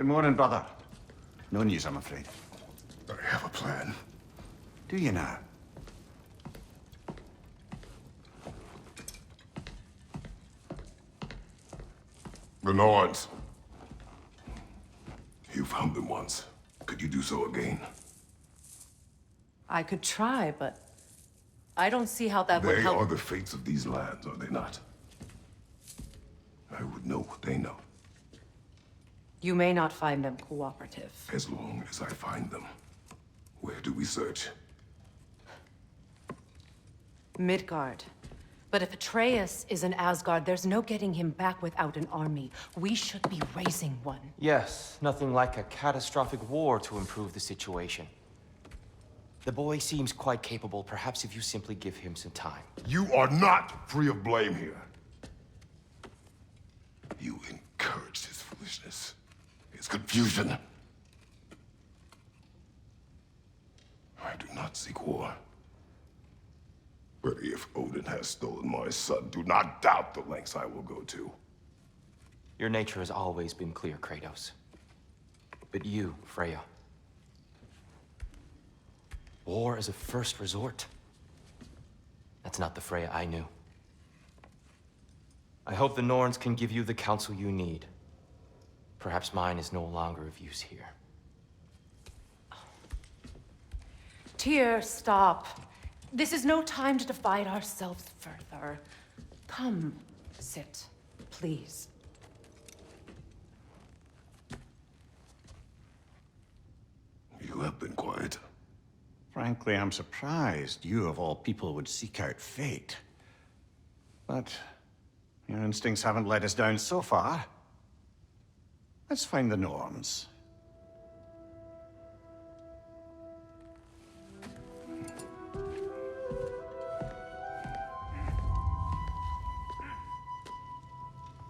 Good morning, brother. No news, I'm afraid. I have a plan. Do you now? The NORNS. You found them once. Could you do so again? I could try, but I don't see how that would help. They are the fates of these lands, are they not? I would know what they know. You may not find them cooperative. As long as I find them. Where do we search? Midgard. But if Atreus is in Asgard, there's no getting him back without an army. We should be raising one. Yes, nothing like a catastrophic war to improve the situation. The boy seems quite capable. Perhaps if you simply give him some time. You are not free of blame here. You encouraged his foolishness, his confusion. I do not seek war. But if Odin has stolen my son, do not doubt the lengths I will go to. Your nature has always been clear, Kratos. But you, Freya. War is a first resort. That's not the Freya I knew. I hope the Norns can give you the counsel you need. Perhaps mine is no longer of use here. Tyr, stop. This is no time to divide ourselves further. Come, sit, please. You have been quiet. Frankly, I'm surprised you, of all people, would seek out fate. But your instincts haven't let us down so far. Let's find the Norns.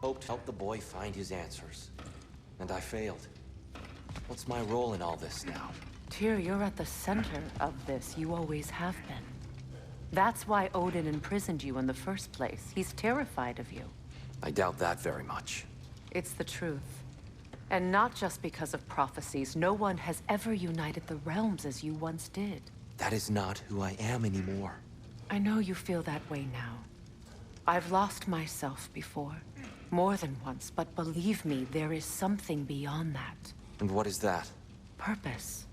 Hoped to help the boy find his answers. And I failed. What's my role in all this now? Tyr, you're at the center of this. You always have been. That's why Odin imprisoned you in the first place. He's terrified of you. I doubt that very much. It's the truth. And not just because of prophecies. No one has ever united the realms as you once did. That is not who I am anymore. I know you feel that way now. I've lost myself before. More than once, but believe me, there is something beyond that. And what is that? Purpose.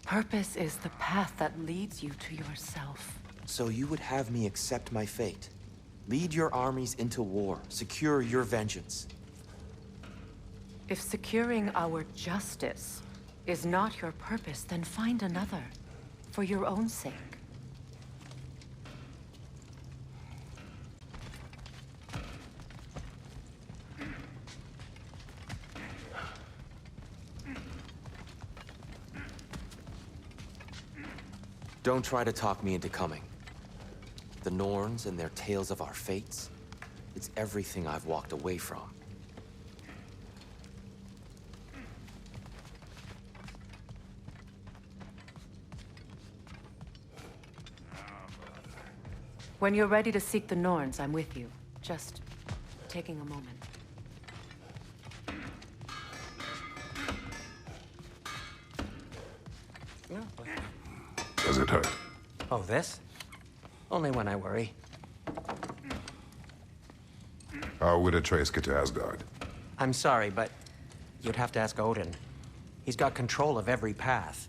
Purpose is the path that leads you to yourself. So you would have me accept my fate? Lead your armies into war, secure your vengeance? If securing our justice is not your purpose, then find another. For your own sake. Don't try to talk me into coming. The Norns and their tales of our fates, it's everything I've walked away from. When you're ready to seek the Norns, I'm with you. Just taking a moment. Does it hurt? Oh, this? Only when I worry. How would Atreus get to Asgard? I'm sorry, but you'd have to ask Odin. He's got control of every path.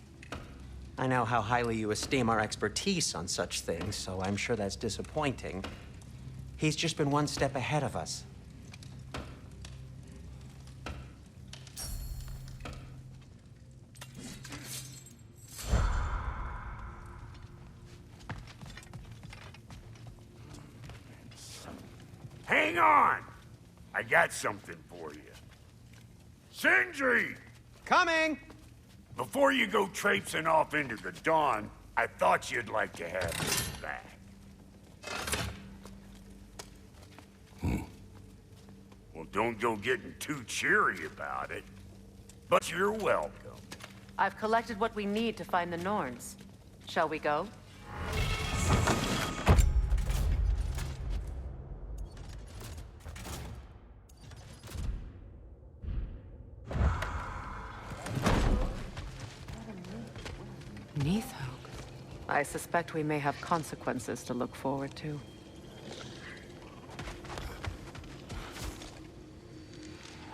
I know how highly you esteem our expertise on such things, so I'm sure that's disappointing. He's just been one step ahead of us. Hang on! I got something for you. Sindri! Coming! Before you go traipsing off into the dawn, I thought you'd like to have this back. Well, don't go getting too cheery about it. But you're welcome. I've collected what we need to find the Norns. Shall we go? Neathhog. I suspect we may have consequences to look forward to.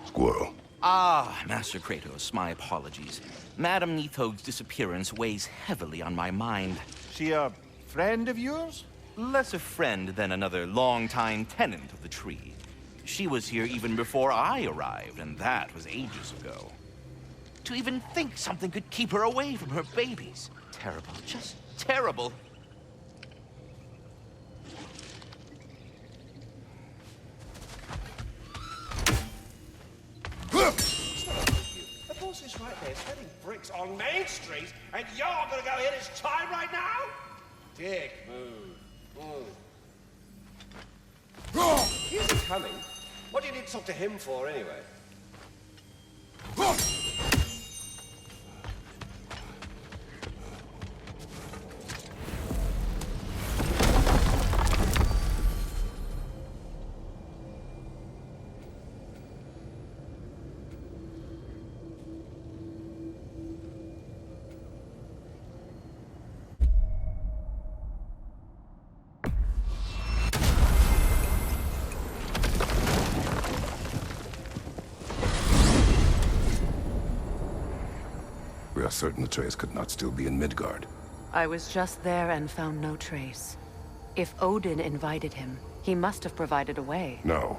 Squirrel. Ah, Master Kratos, my apologies. Madame Neathog's disappearance weighs heavily on my mind. She a friend of yours? Less a friend than another longtime tenant of the tree. She was here even before I arrived, and that was ages ago. To even think something could keep her away from her babies. Terrible, just terrible. The boss is right there selling bricks on Main Street, and you're gonna go hit his time right now? Dick move. He isn't coming. What do you need to talk to him for, anyway? We are certain Atreus could not still be in Midgard. I was just there and found no trace. If Odin invited him, he must have provided a way. No,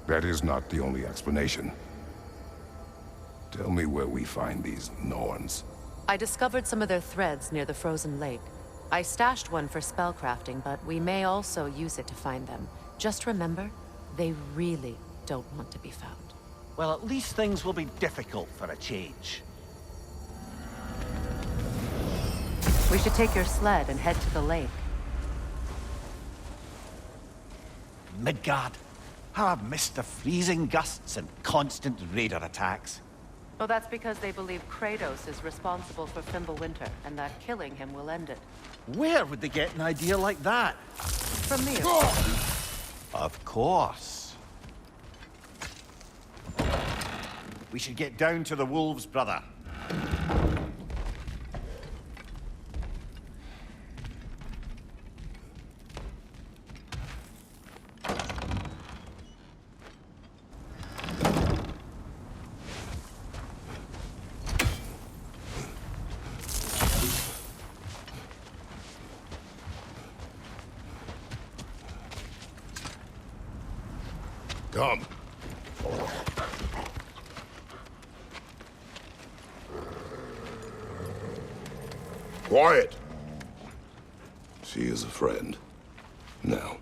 that is not the only explanation. Tell me where we find these Norns. I discovered some of their threads near the frozen lake. I stashed one for spellcrafting, but we may also use it to find them. Just remember, they really don't want to be found. Well, at least things will be difficult for a change. We should take your sled and head to the lake. Midgard. How I've missed the freezing gusts and constant raider attacks. Well, that's because they believe Kratos is responsible for Fimbulwinter, and that killing him will end it. Where would they get an idea like that? From me, of course. Of course. We should get down to the wolves, brother. Come. Quiet. She is a friend. Now.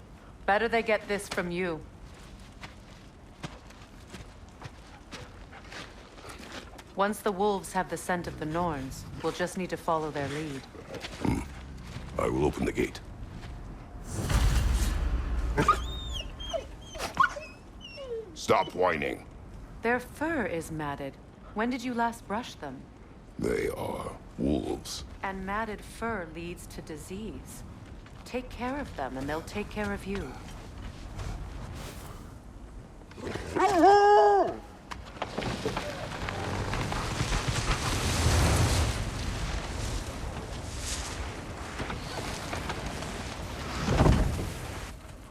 Better they get this from you. Once the wolves have the scent of the Norns, we'll just need to follow their lead. I will open the gate. Stop whining. Their fur is matted. When did you last brush them? They are wolves. And matted fur leads to disease. Take care of them, and they'll take care of you.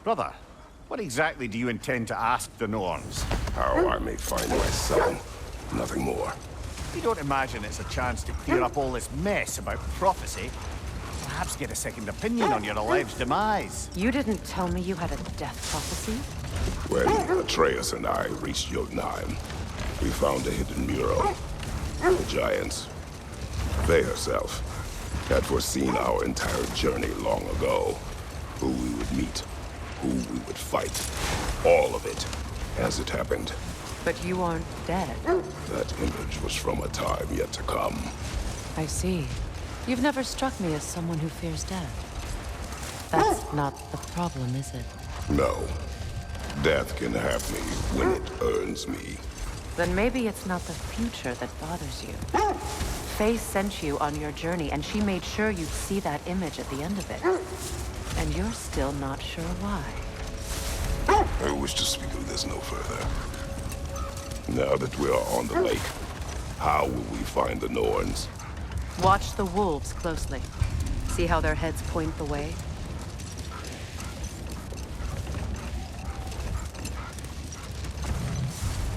Brother, what exactly do you intend to ask the Norns? How I may find my son. Nothing more. You don't imagine it's a chance to clear up all this mess about prophecy? Perhaps get a second opinion on your alleged demise. You didn't tell me you had a death prophecy? When Atreus and I reached Jotunheim, we found a hidden mural. The giants, Faye herself, had foreseen our entire journey long ago. Who we would meet, who we would fight. All of it, as it happened. But you aren't dead. That image was from a time yet to come. I see. You've never struck me as someone who fears death. That's not the problem, is it? No. Death can have me when it earns me. Then maybe it's not the future that bothers you. Faye sent you on your journey, and she made sure you'd see that image at the end of it. And you're still not sure why. I wish to speak of this no further. Now that we are on the lake, how will we find the Norns? Watch the wolves closely. See how their heads point the way?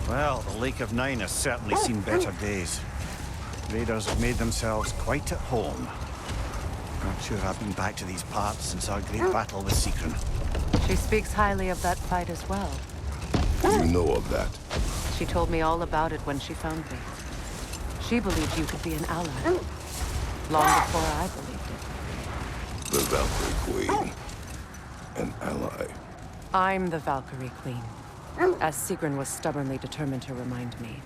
Well, the Lake of Nine has certainly seen better days. Raiders have made themselves quite at home. Not sure I've been back to these parts since our great battle with Secret. She speaks highly of that fight as well. You know of that? She told me all about it when she found me. She believed you could be an ally. Long before I believed it. The Valkyrie Queen. An ally. I'm the Valkyrie Queen, as Sigrun was stubbornly determined to remind me.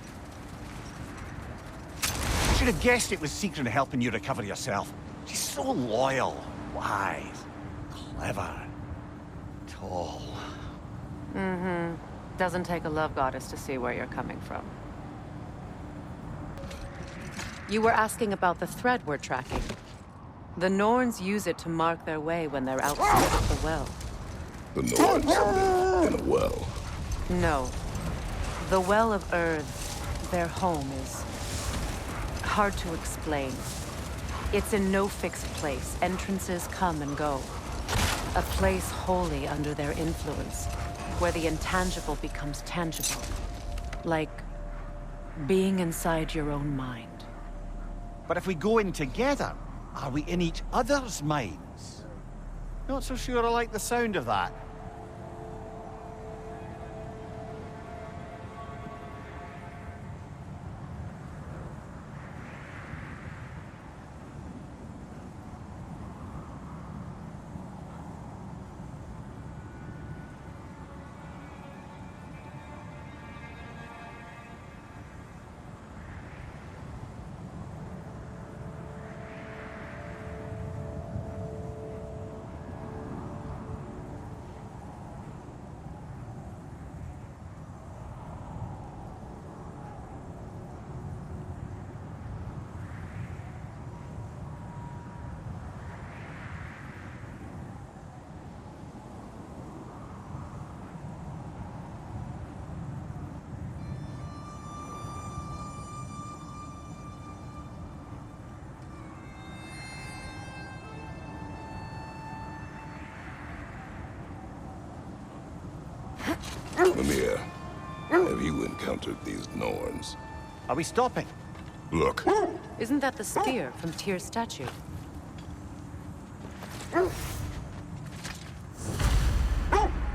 I should have guessed it was Secret helping you recover yourself. She's so loyal, wise, clever, tall. Mm-hmm. Doesn't take a love goddess to see where you're coming from. You were asking about the thread we're tracking. The Norns use it to mark their way when they're outside of the well. The Norns live in a well. No. The Well of Earth, their home, is hard to explain. It's in no fixed place. Entrances come and go. A place wholly under their influence, where the intangible becomes tangible. Like being inside your own mind. But if we go in together, are we in each other's minds? Not so sure I like the sound of that. Mimir, have you encountered these Norns? Are we stopping? Look, Isn't that the spear from Tyr's statue?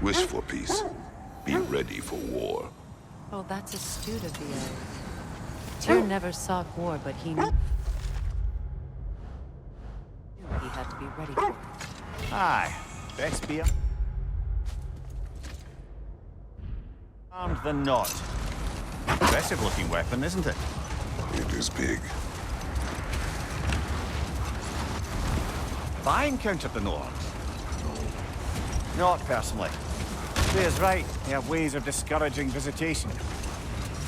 wish for peace. Be ready for war. Oh, that's astute of you. Tyr never sought war, but he knew he had to be ready for it. Aye, best spear. Armed than not. Impressive looking weapon, isn't it? It is big. Have I encountered the Norns? Not personally. Freya's right, they have ways of discouraging visitation.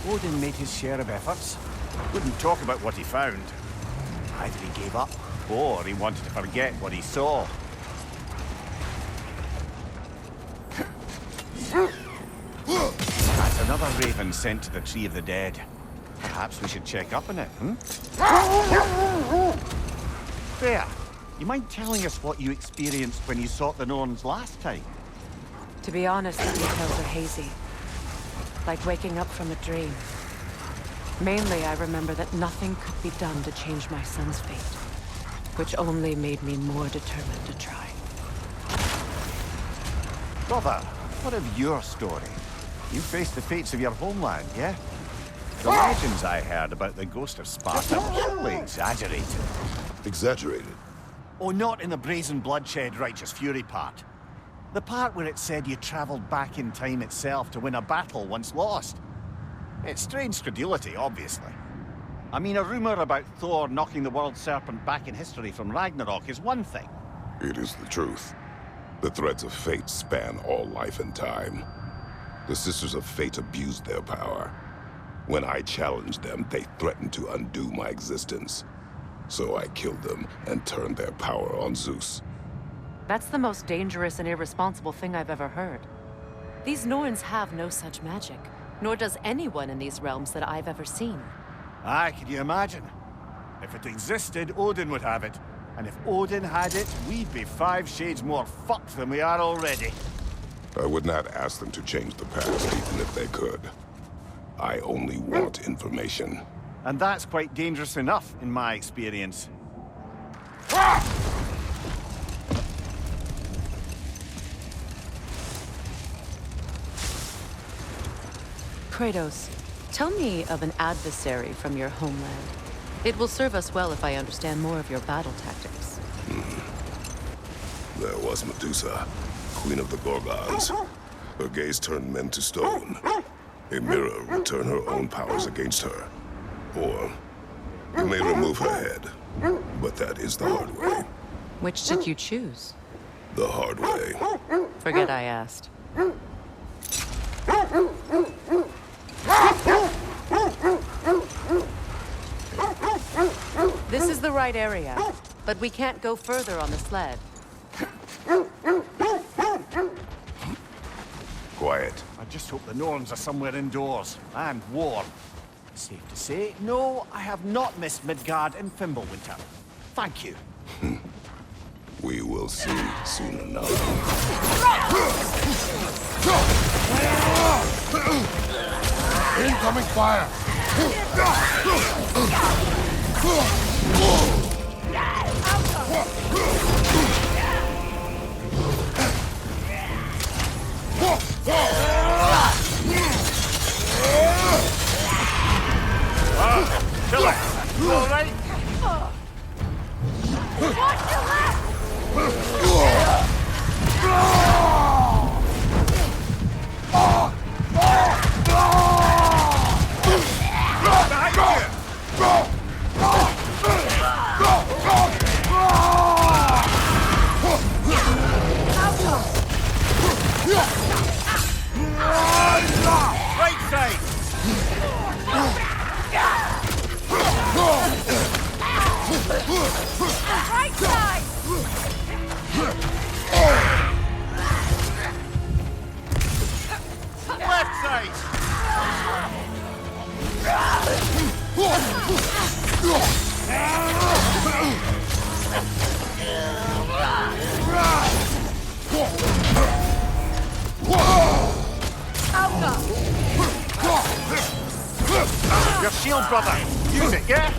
Odin made his share of efforts. Wouldn't talk about what he found. Either he gave up, or he wanted to forget what he saw. That's another raven sent to the Tree of the Dead. Perhaps we should check up on it, hmm? Freya, you mind telling us what you experienced when you sought the Norns last time? To be honest, the details are hazy. Like waking up from a dream. Mainly, I remember that nothing could be done to change my son's fate. Which only made me more determined to try. Brother, what of your story? You faced the fates of your homeland, yeah? The legends I heard about the ghost of Sparta were surely exaggerated. Exaggerated. Oh, not in the brazen bloodshed righteous fury part. The part where it said you traveled back in time itself to win a battle once lost. It's strange credulity, obviously. I mean, a rumor about Thor knocking the world serpent back in history from Ragnarok is one thing. It is the truth. The threads of fate span all life and time. The Sisters of Fate abused their power. When I challenged them, they threatened to undo my existence. So I killed them and turned their power on Zeus. That's the most dangerous and irresponsible thing I've ever heard. These Norns have no such magic, nor does anyone in these realms that I've ever seen. Aye, can you imagine? If it existed, Odin would have it. And if Odin had it, we'd be 5 shades more fucked than we are already. I would not ask them to change the past, even if they could. I only want information. And that's quite dangerous enough, in my experience. Kratos, tell me of an adversary from your homeland. It will serve us well if I understand more of your battle tactics. There was Medusa, queen of the Gorgons. Her gaze turned men to stone. A mirror would turn her own powers against her. Or you may remove her head, but that is the hard way. Which did you choose? The hard way. Forget I asked. This is the right area, but we can't go further on the sled. Quiet. I just hope the Norns are somewhere indoors, and warm. Safe to say, no, I have not missed Midgard in Fimbulwinter. Thank you. We will see soon enough. Incoming fire! Kill it! You all right? Watch your left! Right side! Right side! Left side! Your shield, brother! Use it, yeah?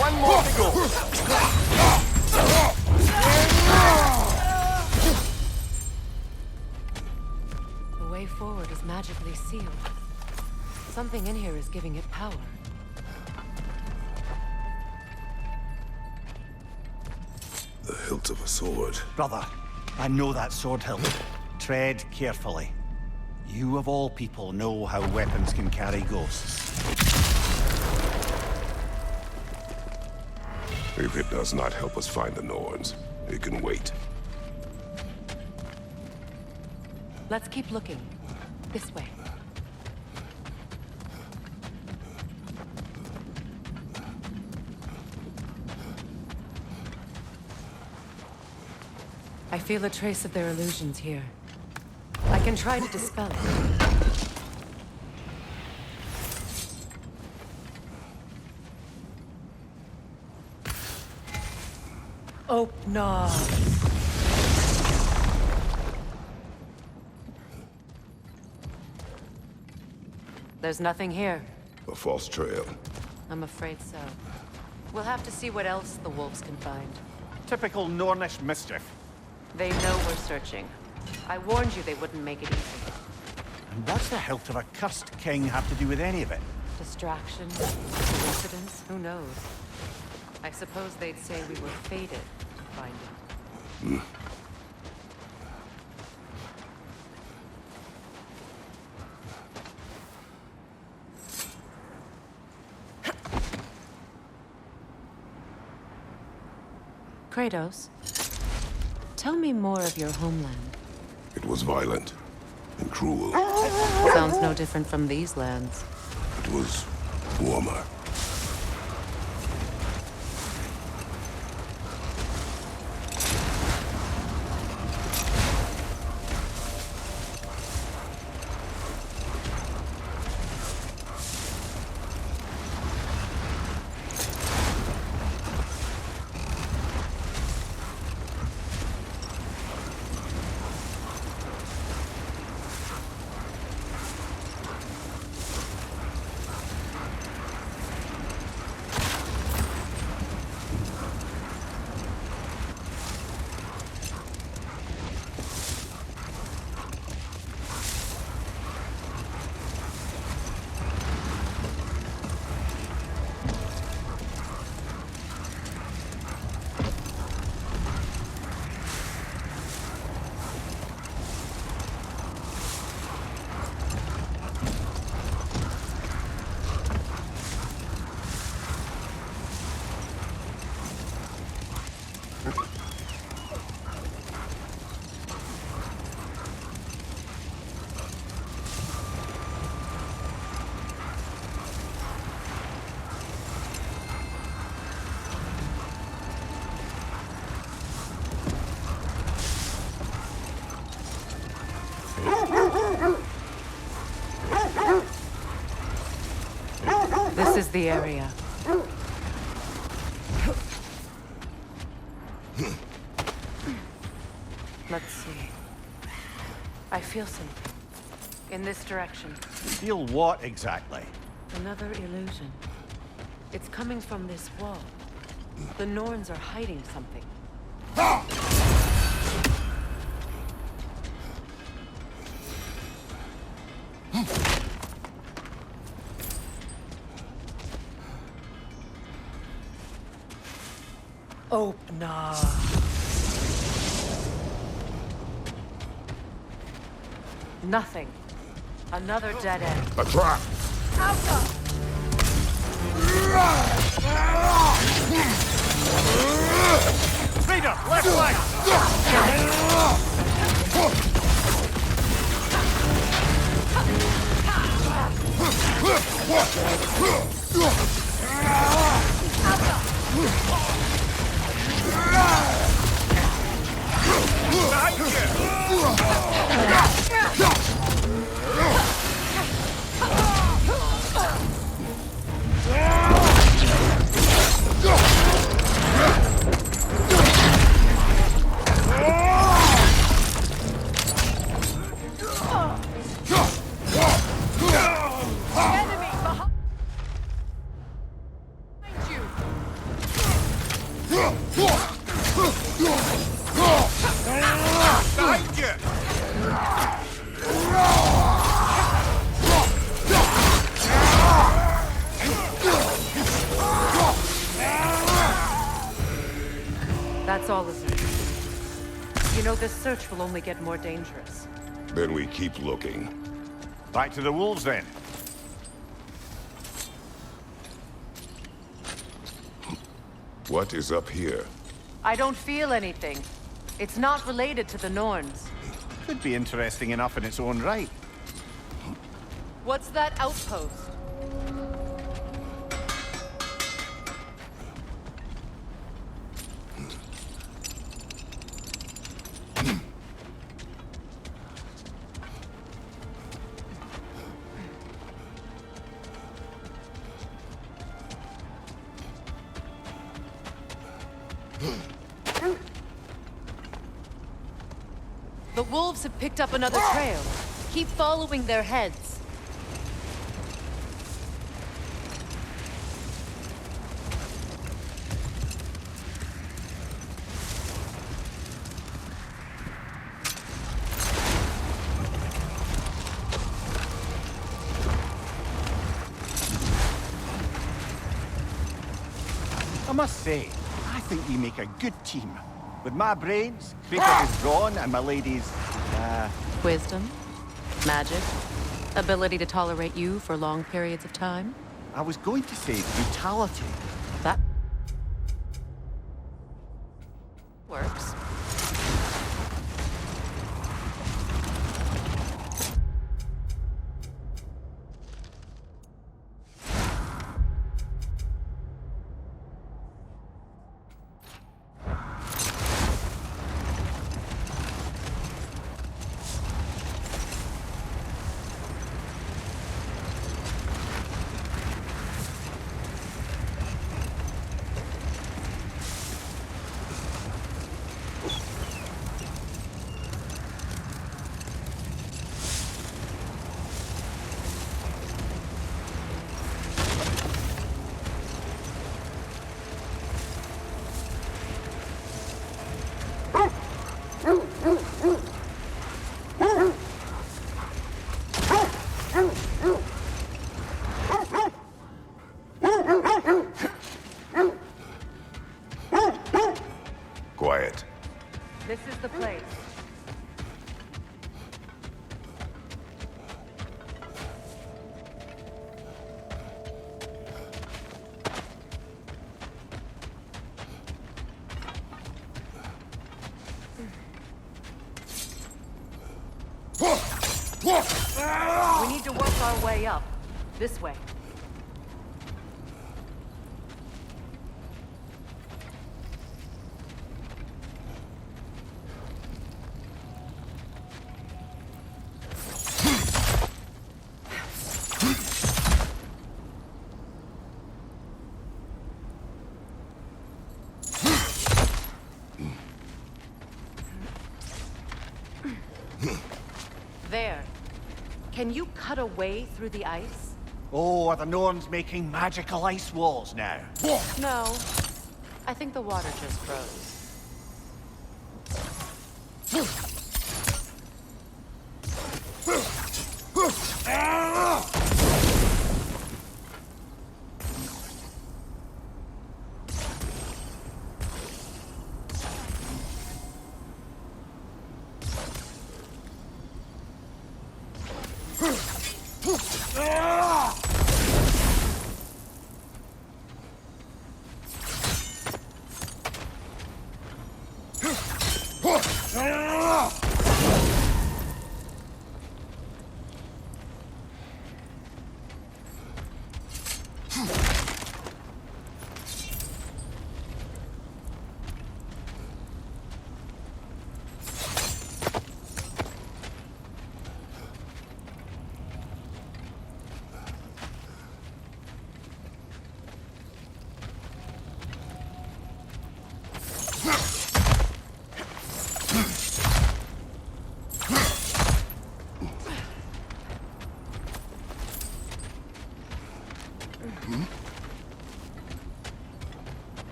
One more to go. The way forward is magically sealed. Something in here is giving it power. The hilt of a sword. Brother, I know that sword hilt. Tread carefully. You of all people know how weapons can carry ghosts. If it does not help us find the Norns, it can wait. Let's keep looking. This way. I feel a trace of their illusions here. I can try to dispel it. Oh, no. There's nothing here. A false trail. I'm afraid so. We'll have to see what else the wolves can find. Typical Nornish mischief. They know we're searching. I warned you they wouldn't make it easy. And what's the hilt of a cursed king have to do with any of it? Distraction? Coincidence? Who knows? I suppose they'd say we were fated to find it. Kratos, tell me more of your homeland. It was violent and cruel. Sounds no different from these lands. It was warmer. This is the area. Let's see. I feel something. In this direction. Feel what exactly? Another illusion. It's coming from this wall. The Norns are hiding something. Open up. Nothing. Another dead end. A trap! Speeder, left flank! That's all of it. You know, this search will only get more dangerous. Then we keep looking. Back to the wolves, then. What is up here? I don't feel anything. It's not related to the Norns. Could be interesting enough in its own right. What's that outpost? The wolves have picked up another trail. Keep following their heads. I must say, I think we make a good team. With my brains, Kratos is gone, and my lady's, Wisdom, magic, ability to tolerate you for long periods of time. I was going to say brutality. That... Quiet. This is the place. We need to work our way up. This way. There. Can you cut a way through the ice? Oh, are the Norns making magical ice walls now? No. I think the water just froze.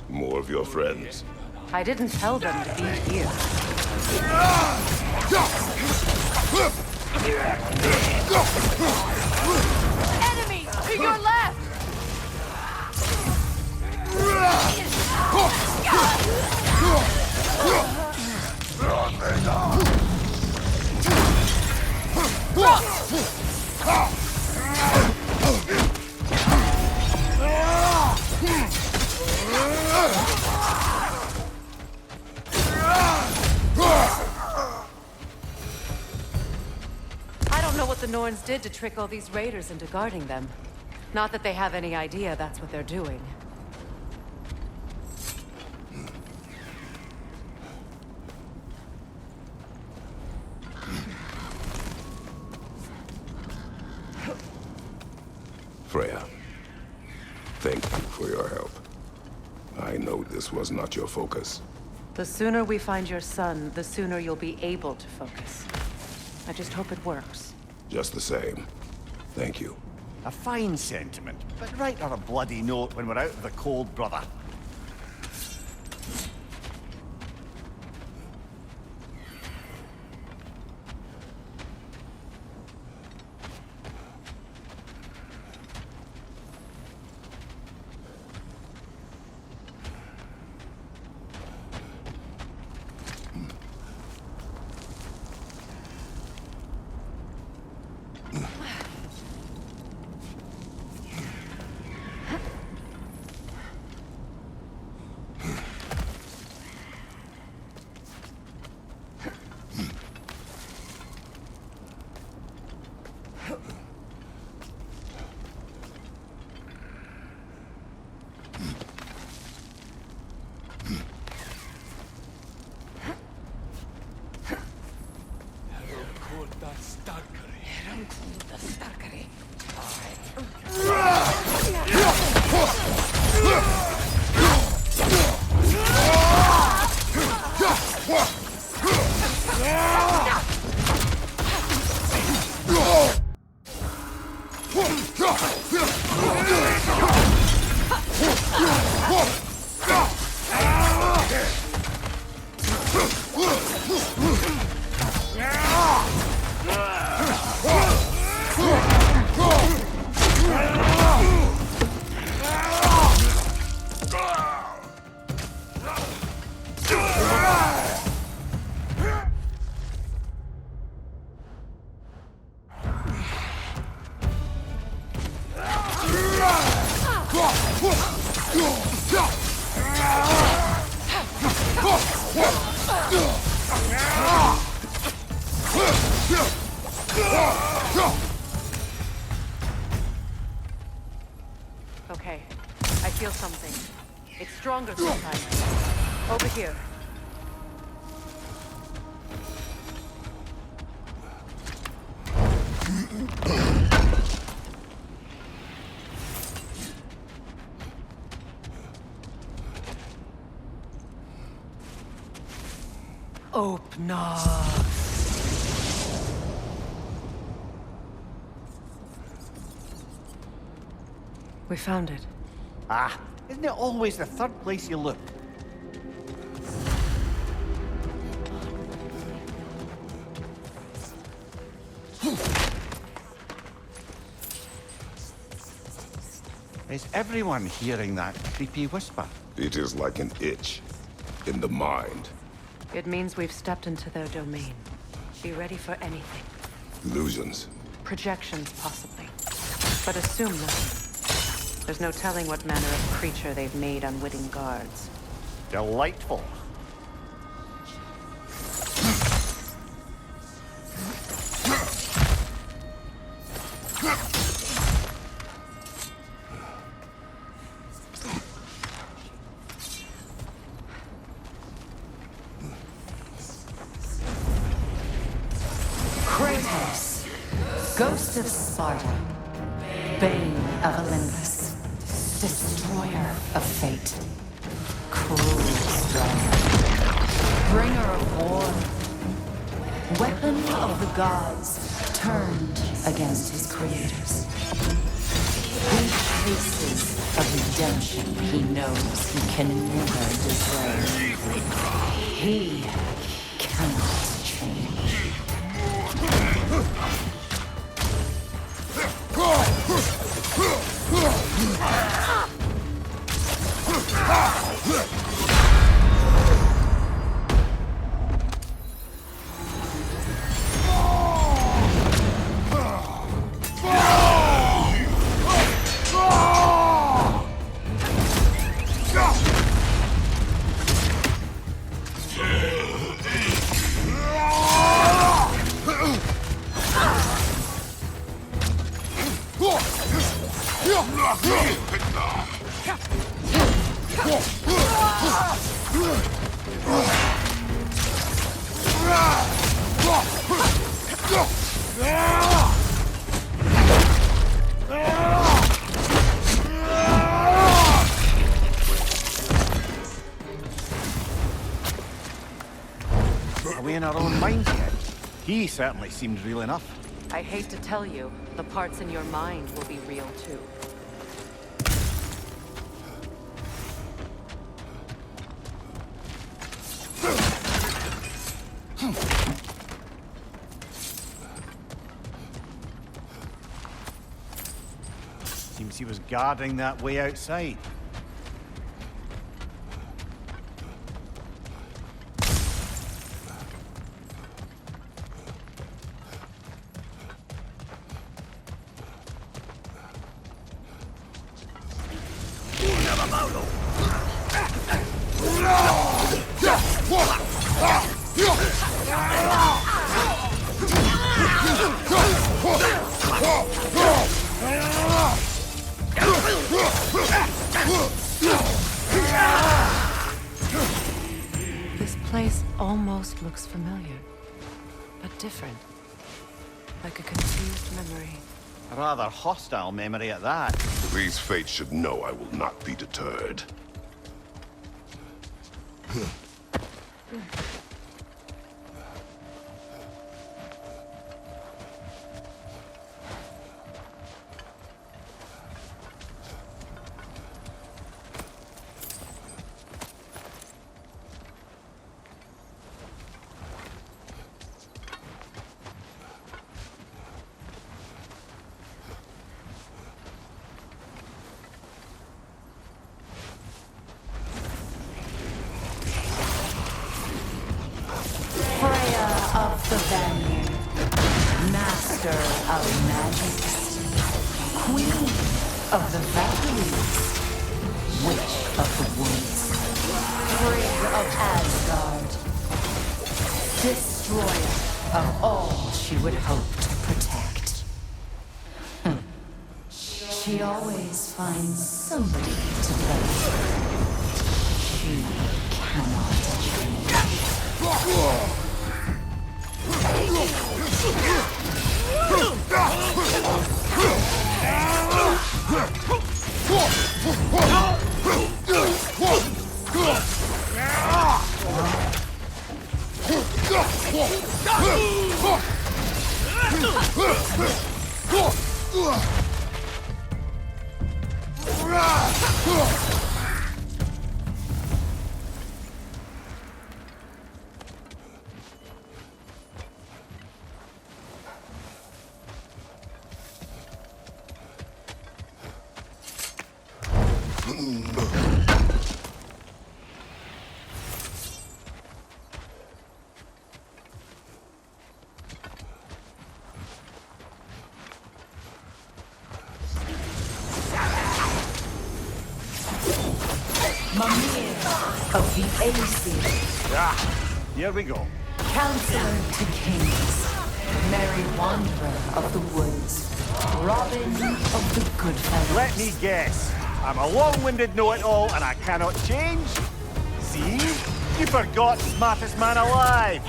More of your friends. I didn't tell them to be here. Enemy! To your left! I don't know what the Norns did to trick all these raiders into guarding them. Not that they have any idea that's what they're doing. Freya, thank you for your help. I know this was not your focus. The sooner we find your son, the sooner you'll be able to focus. I just hope it works. Just the same, thank you. A fine sentiment, but write her a bloody note when we're out of the cold, brother. Okay, I feel something. It's stronger this time. Over here. Open up. We found it. Ah, isn't it always the third place you look? Is everyone hearing that creepy whisper? It is like an itch in the mind. It means we've stepped into their domain. Be ready for anything. Illusions. Projections, possibly. But assume nothing. There's no telling what manner of creature they've made unwitting guards. Delightful. Kratos, Ghost of Sparta, Bane of Olympus, Destroyer of Fate, Cruel Strider, Bringer of War, Weapon of the Gods, turned against his creators. He traces of redemption he knows he can never deserve. He cannot change. Are we in our own minds yet? He certainly seems real enough. I hate to tell you, the parts in your mind will be real too. Seems he was guarding that way outside. This place almost looks familiar, but different. Like a confused memory. A rather hostile memory at that. These fates should know I will not be deterred. Of the Vanir, master of magics, queen of the valleys, witch of the woods, frigg of Asgard, destroyer of all she would hope to protect. She always finds somebody to blame. She cannot change. Of the Aesir. Here we go. Counselor to kings, merry wanderer of the woods, Robin of the good fellows. Let me guess. I'm a long-winded know-it-all and I cannot change? See? You forgot smartest man alive.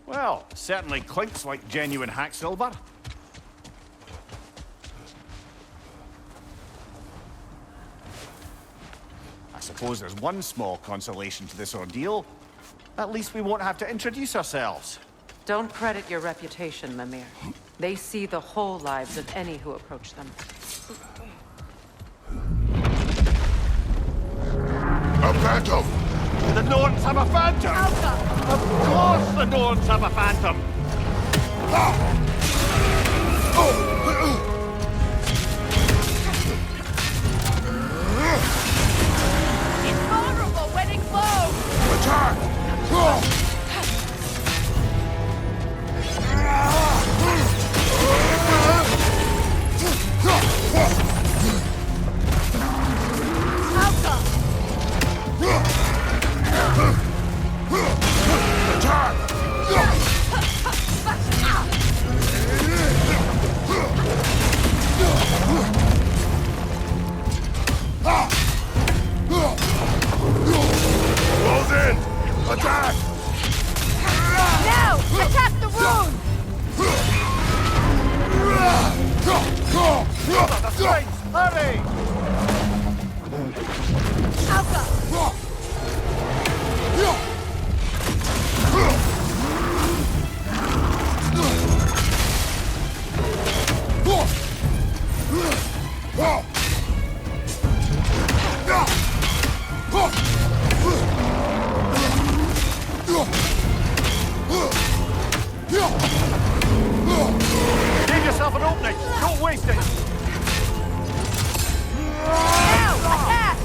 Well, certainly clinks like genuine hack silver. I suppose there's one small consolation to this ordeal. At least we won't have to introduce ourselves. Don't credit your reputation, Mimir. They see the whole lives of any who approach them. A phantom! The Norns have a phantom! Of course the Norns have a phantom! Invulnerable when it glows! Attack! Close in! Attack! Now! Attack the wound! The strength! Hurry! Alka! Give yourself an opening! Don't waste it! Now! Attack!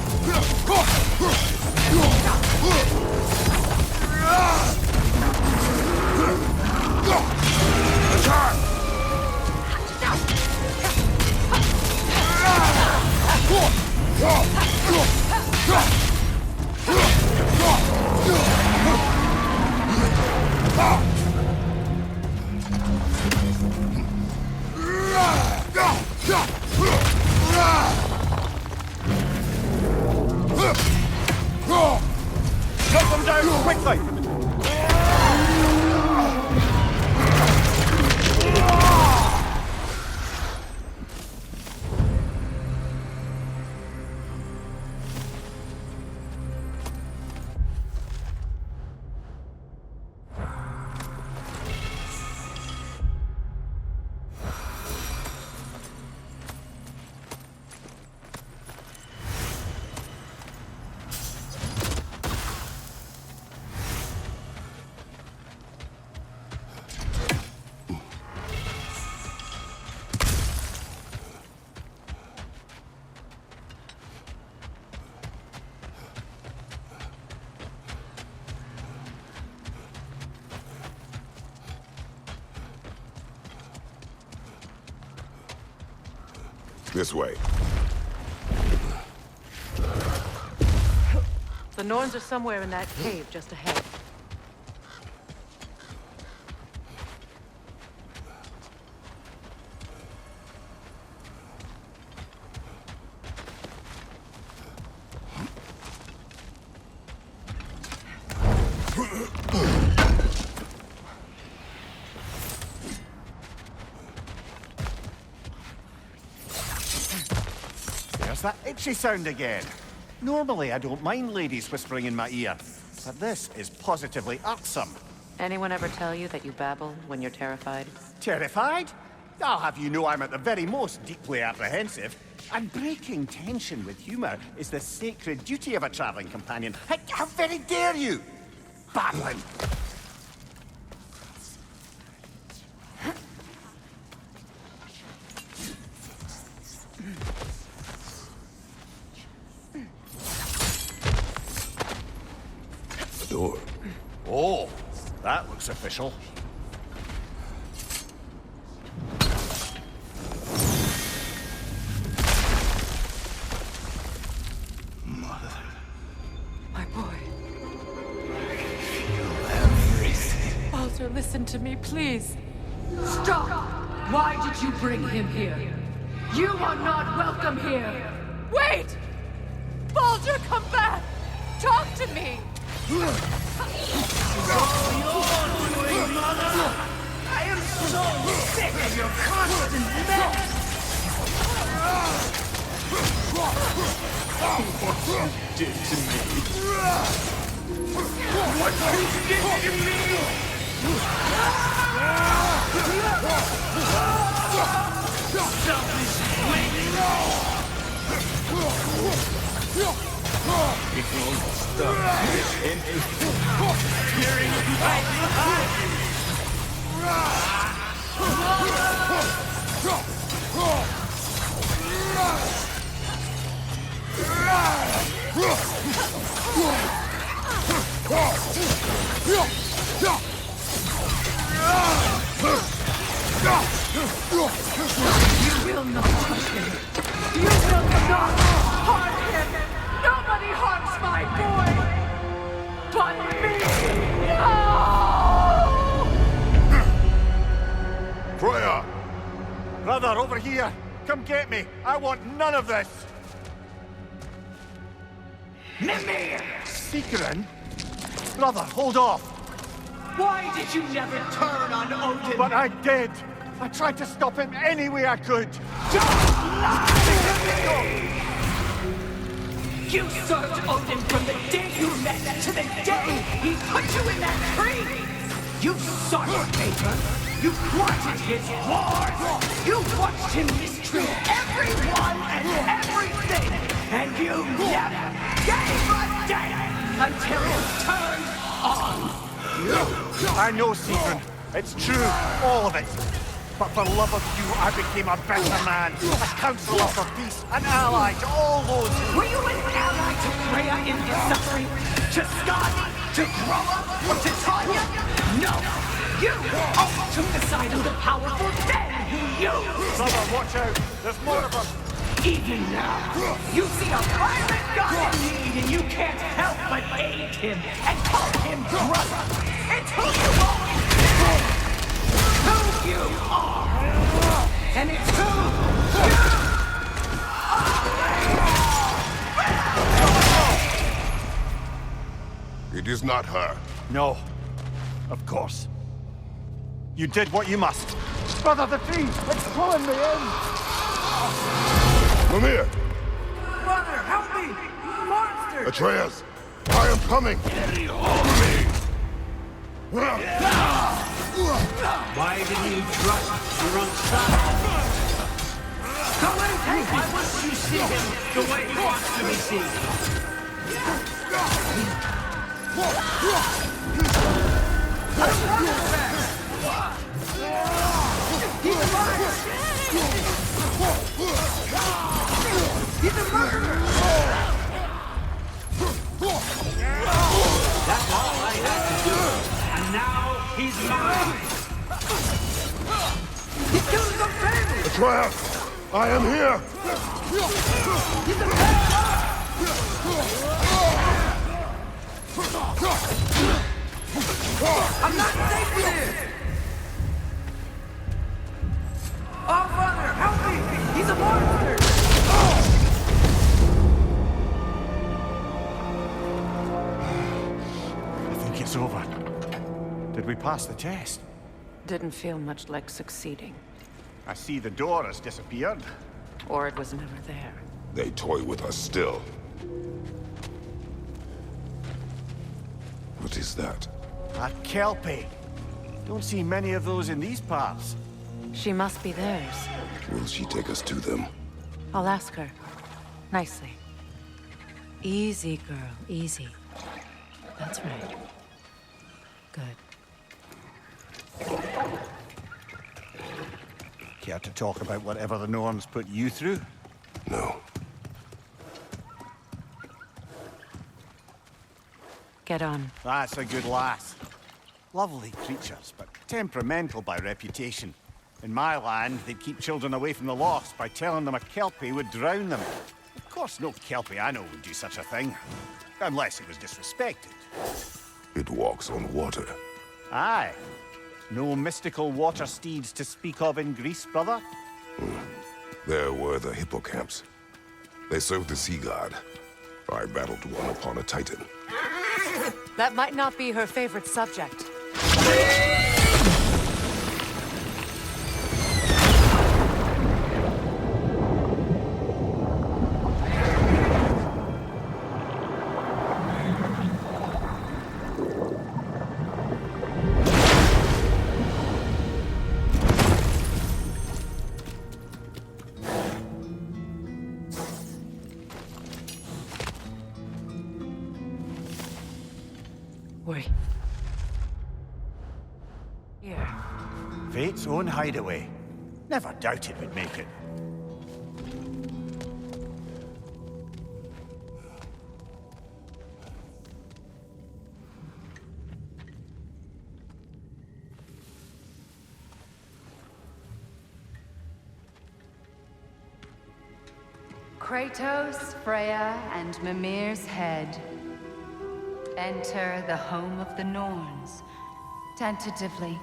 Knock them down quickly! This way. The Norns are somewhere in that cave just ahead. There's that itchy sound again. Normally, I don't mind ladies whispering in my ear, but this is positively irksome. Anyone ever tell you that you babble when you're terrified? Terrified? I'll have you know I'm at the very most deeply apprehensive. And breaking tension with humor is the sacred duty of a traveling companion. How very dare you! Babbling! Door. Oh, that looks official. Mother. My boy. Baldur, listen to me, please. Stop! Why did you bring him here? You are not welcome here! Wait! Baldur, come back! Talk to me! I am so sick of your constant mess! What you did to me! What you did to me! Selfish waiting! It won't stop in a hearing right behind you! You will not touch him! You will not harm him! Nobody harms my boy! But me! No! Freya! Brother, over here! Come get me! I want none of this! Mimir! Seekerin? Brother, hold off! Why did you never turn on Odin? But I did! I tried to stop him any way I could! Don't lie to me! You served Odin from the day you met to the day he put you in that tree! You saw your paper! You plotted his wars! You watched him mistreat everyone and everything! And you never gave a damn until it turned on you! I know, Seekerin. It's true, all of it. But for love of you, I became a better man, a counselor for peace, an ally to all those who... Were you an ally to Freya in his suffering? To Skadi? To Groa? Or to Tanya? No! You always took the side of the powerful, then you! Brother, watch out! There's more of them! Even now, you see a pirate god in me! and you can't help but aid him and call him brother until you all who you are. And it's who you It is not her. No. Of course. You did what you must. Brother, the tree! It's pulling me in! Mimir! Brother, help me! Monster! Atreus! I am coming! Why didn't you trust your own son? Go and take him! Why wouldn't you see him the way he wants to be seen? He's a liar! He's a murderer! That's all I had to do. And now he's mine! He's killing the family! Atreus! I am here! He's a bad I'm not safe here! Oh, Father, help me! He's a monster! I think it's over. Did we pass the test? Didn't feel much like succeeding. I see the door has disappeared. Or it was never there. They toy with us still. What is that? A Kelpie. Don't see many of those in these parts. She must be theirs. Will she take us to them? I'll ask her. Nicely. Easy, girl. Easy. That's right. Good. Care to talk about whatever the Norns put you through? No. Get on. That's a good lass. Lovely creatures, but temperamental by reputation. In my land, they'd keep children away from the lost by telling them a Kelpie would drown them. Of course, no Kelpie I know would do such a thing. Unless it was disrespected. It walks on water. Aye. No mystical water steeds to speak of in Greece, brother? There were the hippocamps. They served the sea god. I battled one upon a titan. That might not be her favorite subject. Wait. Here. Fate's own hideaway. Never doubted we'd make it. Kratos, Freya, and Mimir's head. Enter the home of the Norns, tentatively.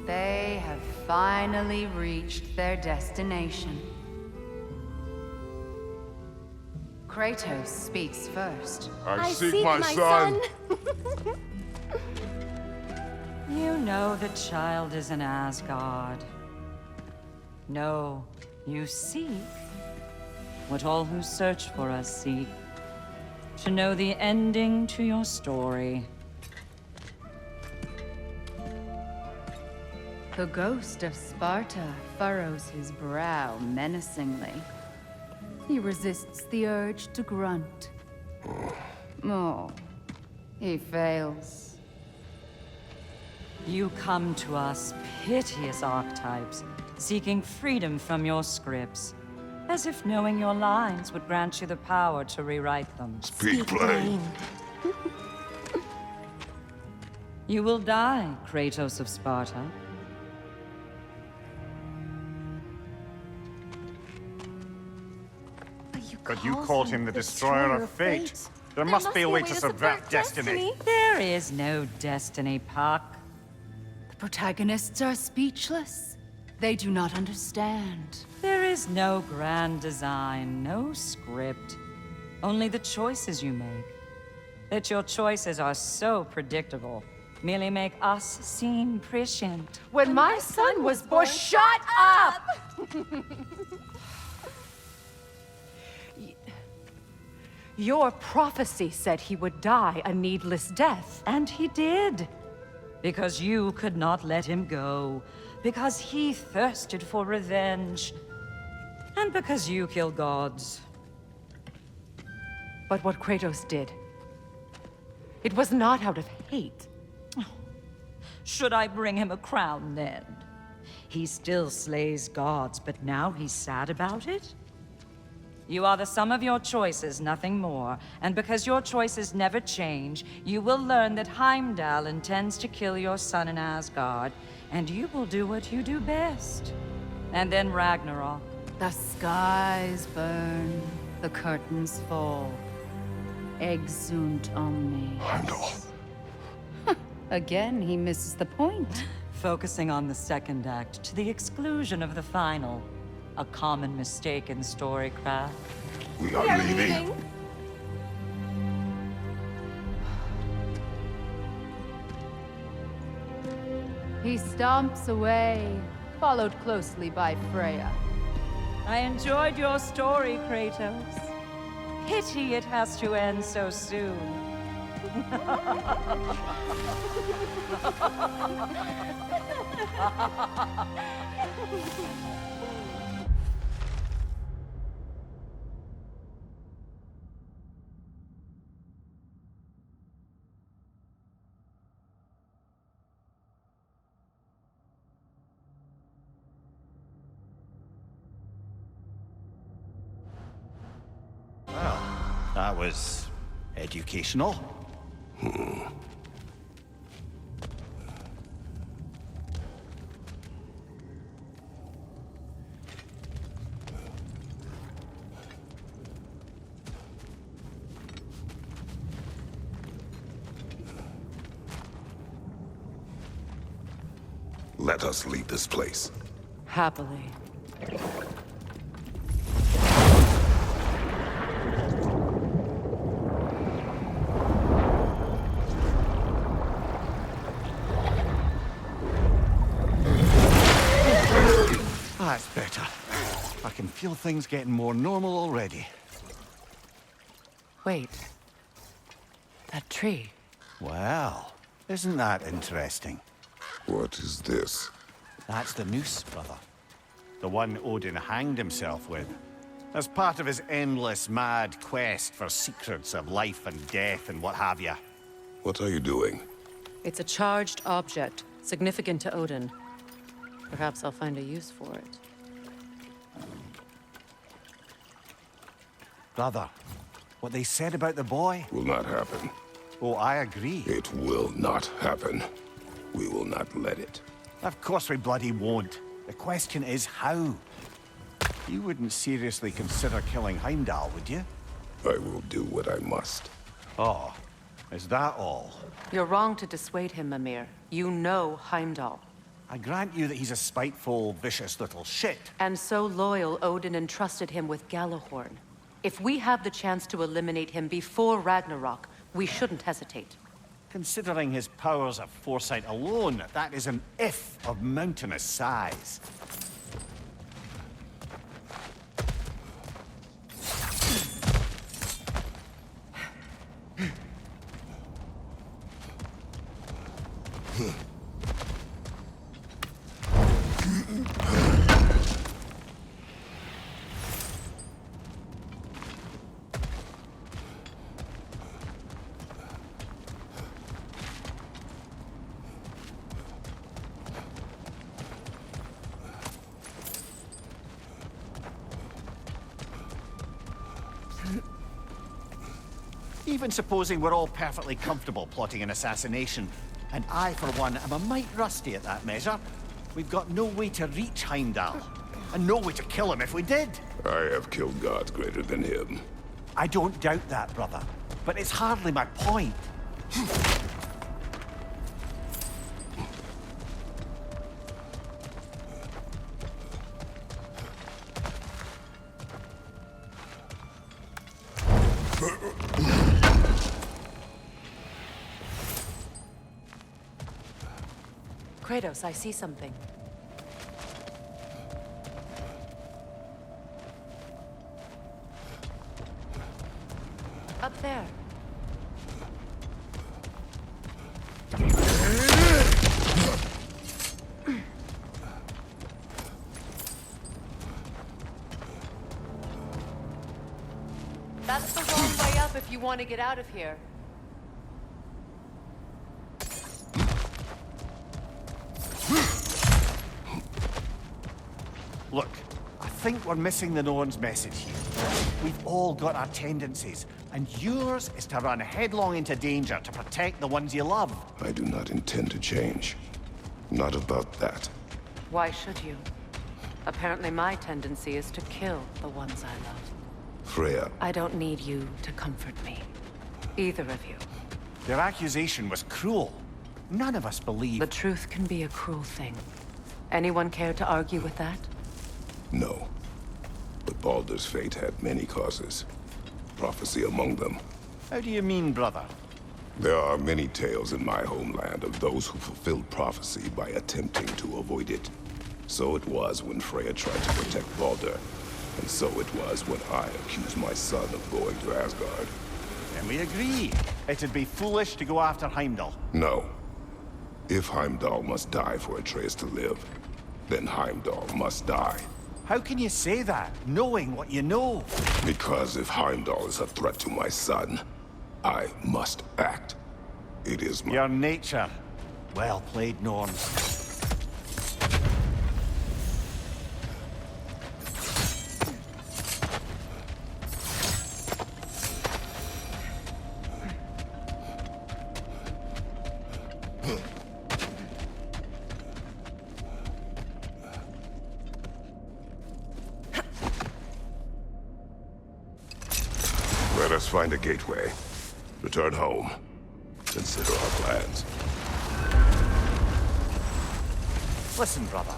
They have finally reached their destination. Kratos speaks first. I seek my son. You know the child is in Asgard. No, you seek what all who search for us seek. To know the ending to your story. The ghost of Sparta furrows his brow menacingly. He resists the urge to grunt. Oh, he fails. You come to us, piteous archetypes, seeking freedom from your scripts. As if knowing your lines would grant you the power to rewrite them. Speak plain. You will die, Kratos of Sparta. But you called him the Destroyer of Fate. There must be a way to subvert destiny. There is no destiny, Puck. The protagonists are speechless. They do not understand. There is no grand design, no script. Only the choices you make. That your choices are so predictable merely make us seem prescient. When my son was born, shut up! Your prophecy said he would die a needless death. And he did. Because you could not let him go. Because he thirsted for revenge. And because you kill gods. But what Kratos did, it was not out of hate. Should I bring him a crown then? He still slays gods, but now he's sad about it? You are the sum of your choices, nothing more. And because your choices never change, you will learn that Heimdall intends to kill your son in Asgard, and you will do what you do best. And then Ragnarok. The skies burn, the curtains fall. Exunt omnes. Heimdall. Again, he misses the point. Focusing on the second act to the exclusion of the final. A common mistake in storycraft. We are leaving. He stomps away, followed closely by Freya. I enjoyed your story, Kratos. Pity it has to end so soon. Well, that was educational. Let us leave this place. Happily. That's better. I can feel things getting more normal already. Wait. That tree. Well, isn't that interesting? What is this? That's the noose, brother. The one Odin hanged himself with. As part of his endless, mad quest for secrets of life and death and what have you. What are you doing? It's a charged object, significant to Odin. Perhaps I'll find a use for it. Brother, what they said about the boy? Will not happen. Oh, I agree. It will not happen. We will not let it. Of course we bloody won't. The question is how? You wouldn't seriously consider killing Heimdall, would you? I will do what I must. Oh, is that all? You're wrong to dissuade him, Mimir. You know Heimdall. I grant you that he's a spiteful, vicious little shit. And so loyal, Odin entrusted him with Gjallarhorn. If we have the chance to eliminate him before Ragnarok, we shouldn't hesitate. Considering his powers of foresight alone, that is an if of mountainous size. Even supposing we're all perfectly comfortable plotting an assassination, and I, for one, am a mite rusty at that measure, we've got no way to reach Heimdall. and no way to kill him if we did. I have killed gods greater than him. I don't doubt that, brother. But it's hardly my point. Kratos, I see something. Up there. That's the wrong way up if you want to get out of here. Look, I think we're missing the Norns' message here. We've all got our tendencies, and yours is to run headlong into danger to protect the ones you love. I do not intend to change. Not about that. Why should you? Apparently my tendency is to kill the ones I love. Freya, I don't need you to comfort me. Either of you. Their accusation was cruel. None of us believe... The truth can be a cruel thing. Anyone care to argue with that? no. But Baldur's fate had many causes. Prophecy among them. How do you mean, brother? There are many tales in my homeland of those who fulfilled prophecy by attempting to avoid it. So it was when Freya tried to protect Baldur. And so it was when I accused my son of going to Asgard. Then we agree. It'd be foolish to go after Heimdall. No. If Heimdall must die for Atreus to live, then Heimdall must die. How can you say that, knowing what you know? Because if Heimdall is a threat to my son, I must act. It is my... Your nature. Well played, Norns. Let us find a gateway. Return home. Consider our plans. Listen, brother.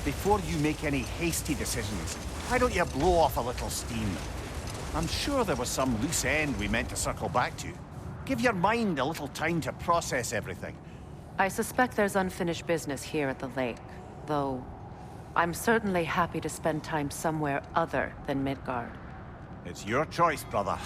Before you make any hasty decisions, why don't you blow off a little steam? I'm sure there was some loose end we meant to circle back to. Give your mind a little time to process everything. I suspect there's unfinished business here at the lake, though I'm certainly happy to spend time somewhere other than Midgard. It's your choice, brother.